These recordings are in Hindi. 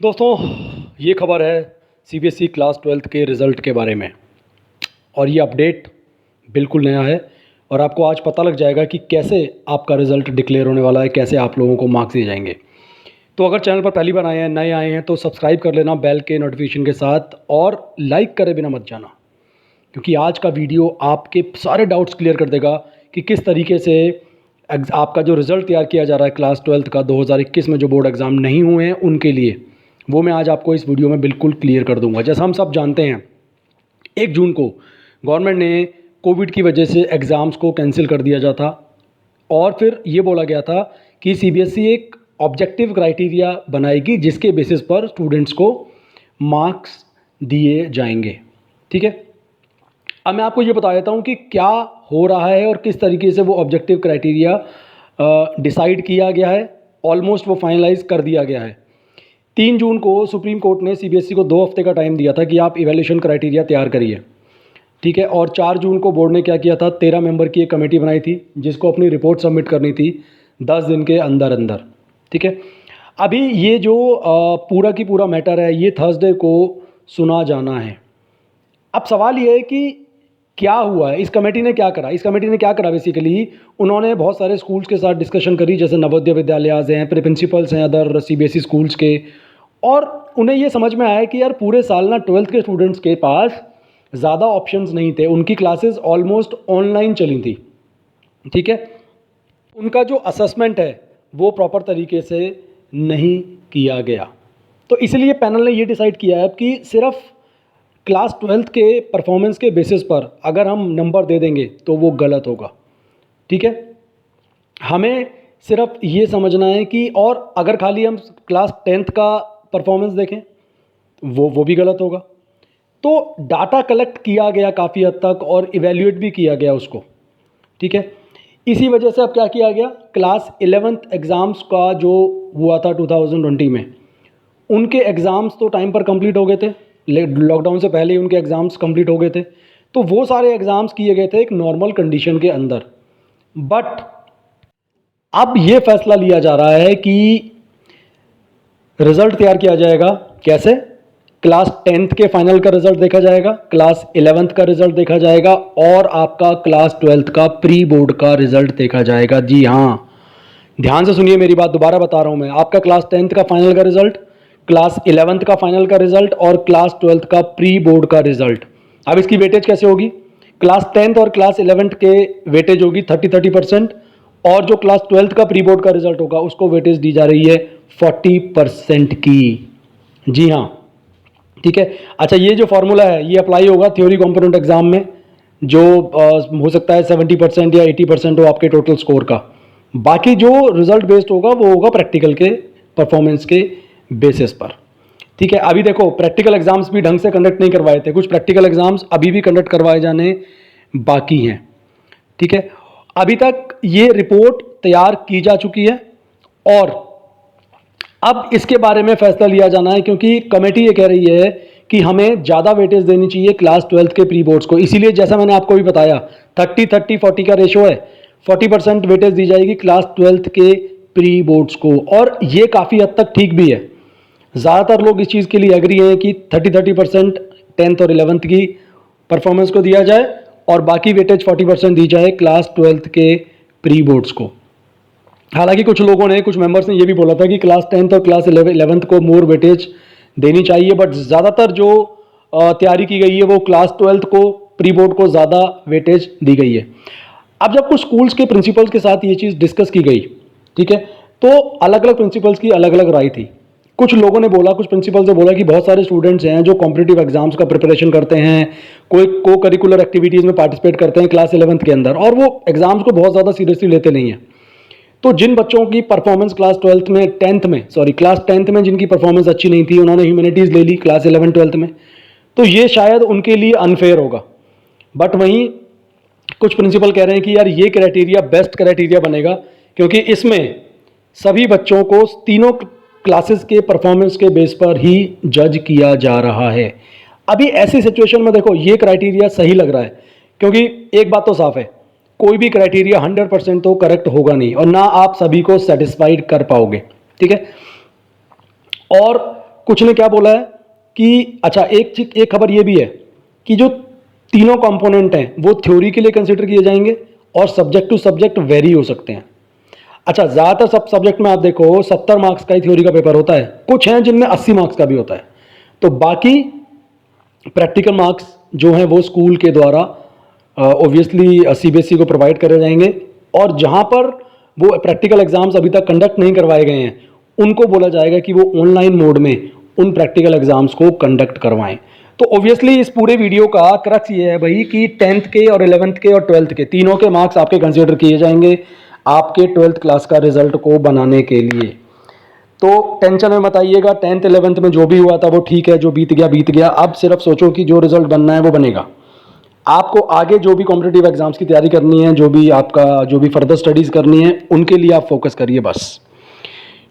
दोस्तों, ये खबर है सीबीएसई क्लास 12th के रिज़ल्ट के बारे में। और ये अपडेट बिल्कुल नया है और आपको आज पता लग जाएगा कि कैसे आपका रिज़ल्ट डिक्लेयर होने वाला है, कैसे आप लोगों को मार्क्स दिए जाएंगे। तो अगर चैनल पर पहली बार नए आए हैं तो सब्सक्राइब कर लेना बेल के नोटिफिकेशन के साथ, और लाइक करे बिना मत जाना, क्योंकि आज का वीडियो आपके सारे डाउट्स क्लियर कर देगा कि किस तरीके से आपका जो रिज़ल्ट तैयार किया जा रहा है क्लास 12th का 2021 में जो बोर्ड एग्ज़ाम नहीं हुए हैं उनके लिए, वो मैं आज आपको इस वीडियो में बिल्कुल क्लियर कर दूंगा। जैसा हम सब जानते हैं, 1 जून को गवर्नमेंट ने कोविड की वजह से एग्ज़ाम्स को कैंसिल कर दिया जाता और फिर ये बोला गया था कि सीबीएसई एक ऑब्जेक्टिव क्राइटेरिया बनाएगी जिसके बेसिस पर स्टूडेंट्स को मार्क्स दिए जाएंगे। ठीक है, अब मैं आपको ये बता देता हूँ कि क्या हो रहा है और किस तरीके से वो ऑब्जेक्टिव क्राइटेरिया डिसाइड किया गया है। ऑलमोस्ट वो फाइनलाइज कर दिया गया है। 3 जून को सुप्रीम कोर्ट ने सीबीएसई को 2 हफ्ते का टाइम दिया था कि आप इवैल्यूएशन क्राइटेरिया तैयार करिए। ठीक है, और 4 जून को बोर्ड ने क्या किया था, 13 मेंबर की एक कमेटी बनाई थी जिसको अपनी रिपोर्ट सबमिट करनी थी 10 दिन के अंदर अंदर। ठीक है, अभी ये जो पूरा की पूरा मैटर है ये थर्सडे को सुना जाना है। अब सवाल ये है कि क्या हुआ है, इस कमेटी ने क्या करा। इस कमेटी ने क्या करा, बेसिकली उन्होंने बहुत सारे स्कूल्स के साथ डिस्कशन करी, जैसे नवोदय विद्यालय हैं, प्रिंसिपल्स हैं अदर सीबीएसई स्कूल्स के, और उन्हें ये समझ में आया कि यार पूरे साल ना 12th के स्टूडेंट्स के पास ज़्यादा ऑप्शंस नहीं थे। उनकी क्लासेस ऑलमोस्ट ऑनलाइन चली थी। ठीक है, उनका जो असेसमेंट है वो प्रॉपर तरीके से नहीं किया गया। तो इसलिए पैनल ने ये डिसाइड किया है कि सिर्फ क्लास 12th के परफॉर्मेंस के बेसिस पर अगर हम नंबर दे देंगे तो वो गलत होगा। ठीक है, हमें सिर्फ ये समझना है कि, और अगर खाली हम क्लास 10th का परफॉर्मेंस देखें वो भी गलत होगा। तो डाटा कलेक्ट किया गया काफ़ी हद तक और इवैल्यूएट भी किया गया उसको। ठीक है, इसी वजह से अब क्या किया गया, क्लास 11th एग्ज़ाम्स का जो हुआ था 2020 में, उनके एग्ज़ाम्स तो टाइम पर कंप्लीट हो गए थे, लॉकडाउन से पहले ही उनके एग्ज़ाम्स कंप्लीट हो गए थे। तो वो सारे एग्ज़ाम्स किए गए थे एक नॉर्मल कंडीशन के अंदर। बट अब ये फैसला लिया जा रहा है कि रिज़ल्ट तैयार किया जाएगा कैसे, क्लास 10th के फाइनल का रिज़ल्ट देखा जाएगा, क्लास 11th का रिज़ल्ट देखा जाएगा और आपका क्लास 12th का प्री बोर्ड का रिज़ल्ट देखा जाएगा। जी हाँ, ध्यान से सुनिए मेरी बात, दोबारा बता रहा हूँ मैं, आपका क्लास 10th का फाइनल का रिज़ल्ट, क्लास 11th का फाइनल का रिज़ल्ट और क्लास 12th का प्री बोर्ड का रिज़ल्ट। अब इसकी वेटेज कैसे होगी, क्लास 10th और क्लास 11th के वेटेज होगी 30% और जो क्लास 12th का प्री बोर्ड का रिज़ल्ट होगा उसको वेटेज दी जा रही है 40% की। जी हाँ, ठीक है। अच्छा, ये जो फॉर्मूला है ये अप्लाई होगा थ्योरी कंपोनेंट एग्जाम में, जो हो सकता है 70% या 80% हो आपके टोटल स्कोर का। बाकी जो रिजल्ट बेस्ड होगा वो होगा प्रैक्टिकल के परफॉर्मेंस के बेसिस पर। ठीक है, अभी देखो प्रैक्टिकल एग्जाम्स भी ढंग से कंडक्ट नहीं करवाए थे, कुछ प्रैक्टिकल एग्जाम्स अभी भी कंडक्ट करवाए जाने बाकी हैं। ठीक है, अभी तक ये रिपोर्ट तैयार की जा चुकी है और अब इसके बारे में फैसला लिया जाना है, क्योंकि कमेटी ये कह रही है कि हमें ज़्यादा वेटेज देनी चाहिए क्लास 12th के प्री बोर्ड्स को। इसीलिए जैसा मैंने आपको भी बताया 30-30-40 का रेशो है, 40% वेटेज दी जाएगी क्लास 12th के प्री बोर्ड्स को, और ये काफ़ी हद तक ठीक भी है। ज़्यादातर लोग इस चीज़ के लिए एग्री हैं कि 30-30% 10th और 11th की परफॉर्मेंस को दिया जाए और बाकी वेटेज 40% दी जाए क्लास 12th के प्री बोर्ड्स को। हालांकि कुछ लोगों ने, कुछ मेंबर्स ने ये भी बोला था कि क्लास 10th और क्लास 11th को मोर वेटेज देनी चाहिए, बट ज़्यादातर जो तैयारी की गई है वो क्लास 12th को प्री बोर्ड को ज़्यादा वेटेज दी गई है। अब जब कुछ स्कूल्स के प्रिंसिपल्स के साथ ये चीज़ डिस्कस की गई, ठीक है, तो अलग अलग प्रिंसिपल्स की अलग अलग राय थी। कुछ लोगों ने बोला, कुछ प्रिंसिपल्स ने बोला कि बहुत सारे स्टूडेंट्स हैं जो कॉम्पिटिटिव एग्जाम्स का प्रिपरेशन करते हैं, कोई को करिकुलर एक्टिविटीज़ में पार्टिसिपेट करते हैं क्लास 11th के अंदर, और वो एग्जाम्स को बहुत ज़्यादा सीरियसली लेते नहीं हैं। तो जिन बच्चों की परफॉर्मेंस क्लास 10th में जिनकी परफॉर्मेंस अच्छी नहीं थी, उन्होंने ह्यूमैनिटीज़ ले ली क्लास 11-12 में, तो ये शायद उनके लिए अनफेयर होगा। बट वहीं कुछ प्रिंसिपल कह रहे हैं कि यार ये क्राइटेरिया बेस्ट क्राइटेरिया बनेगा, क्योंकि इसमें सभी बच्चों को तीनों क्लासेस के परफॉर्मेंस के बेस पर ही जज किया जा रहा है। अभी ऐसी सिचुएशन में देखो ये क्राइटेरिया सही लग रहा है, क्योंकि एक बात तो साफ है, कोई भी क्राइटेरिया 100% तो करेक्ट होगा नहीं और ना आप सभी को सेटिस्फाइड कर पाओगे। ठीक है, और कुछ ने क्या बोला है कि अच्छा, एक खबर ये भी है कि जो तीनों कंपोनेंट हैं वो थ्योरी के लिए कंसिडर किए जाएंगे और सब्जेक्ट टू सब्जेक्ट वेरी हो सकते हैं। अच्छा, ज़्यादातर सब सब्जेक्ट में आप देखो 70 मार्क्स का ही थ्योरी का पेपर होता है, कुछ हैं जिनमें 80 मार्क्स का भी होता है। तो बाकी प्रैक्टिकल मार्क्स जो हैं वो स्कूल के द्वारा ऑब्वियसली सीबीएसई को प्रोवाइड करे जाएंगे, और जहां पर वो प्रैक्टिकल एग्जाम्स अभी तक कंडक्ट नहीं करवाए गए हैं उनको बोला जाएगा कि वो ऑनलाइन मोड में उन प्रैक्टिकल एग्जाम्स को कंडक्ट करवाएं। तो ऑब्वियसली इस पूरे वीडियो का क्रक्स ये है भाई कि 10th के और 11th के और 12th के तीनों के मार्क्स आपके कंसिडर किए जाएंगे आपके 12th क्लास का रिजल्ट को बनाने के लिए। तो टेंशन में मत आइएगा, 10th 11th में जो भी हुआ था वो ठीक है, जो बीत गया बीत गया। अब सिर्फ सोचो कि जो रिजल्ट बनना है वो बनेगा। आपको आगे जो भी कॉम्पिटिटिव एग्जाम्स की तैयारी करनी है, जो भी फर्दर स्टडीज़ करनी है, उनके लिए आप फोकस करिए बस।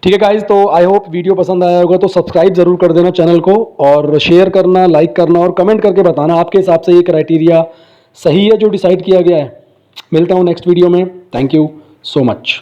ठीक है गाइज, तो आई होप वीडियो पसंद आया होगा, तो सब्सक्राइब जरूर कर देना चैनल को, और शेयर करना, लाइक करना और कमेंट करके बताना आपके हिसाब से ये क्राइटेरिया सही है जो डिसाइड किया गया है। मिलता हूँ नेक्स्ट वीडियो में। Thank you so much.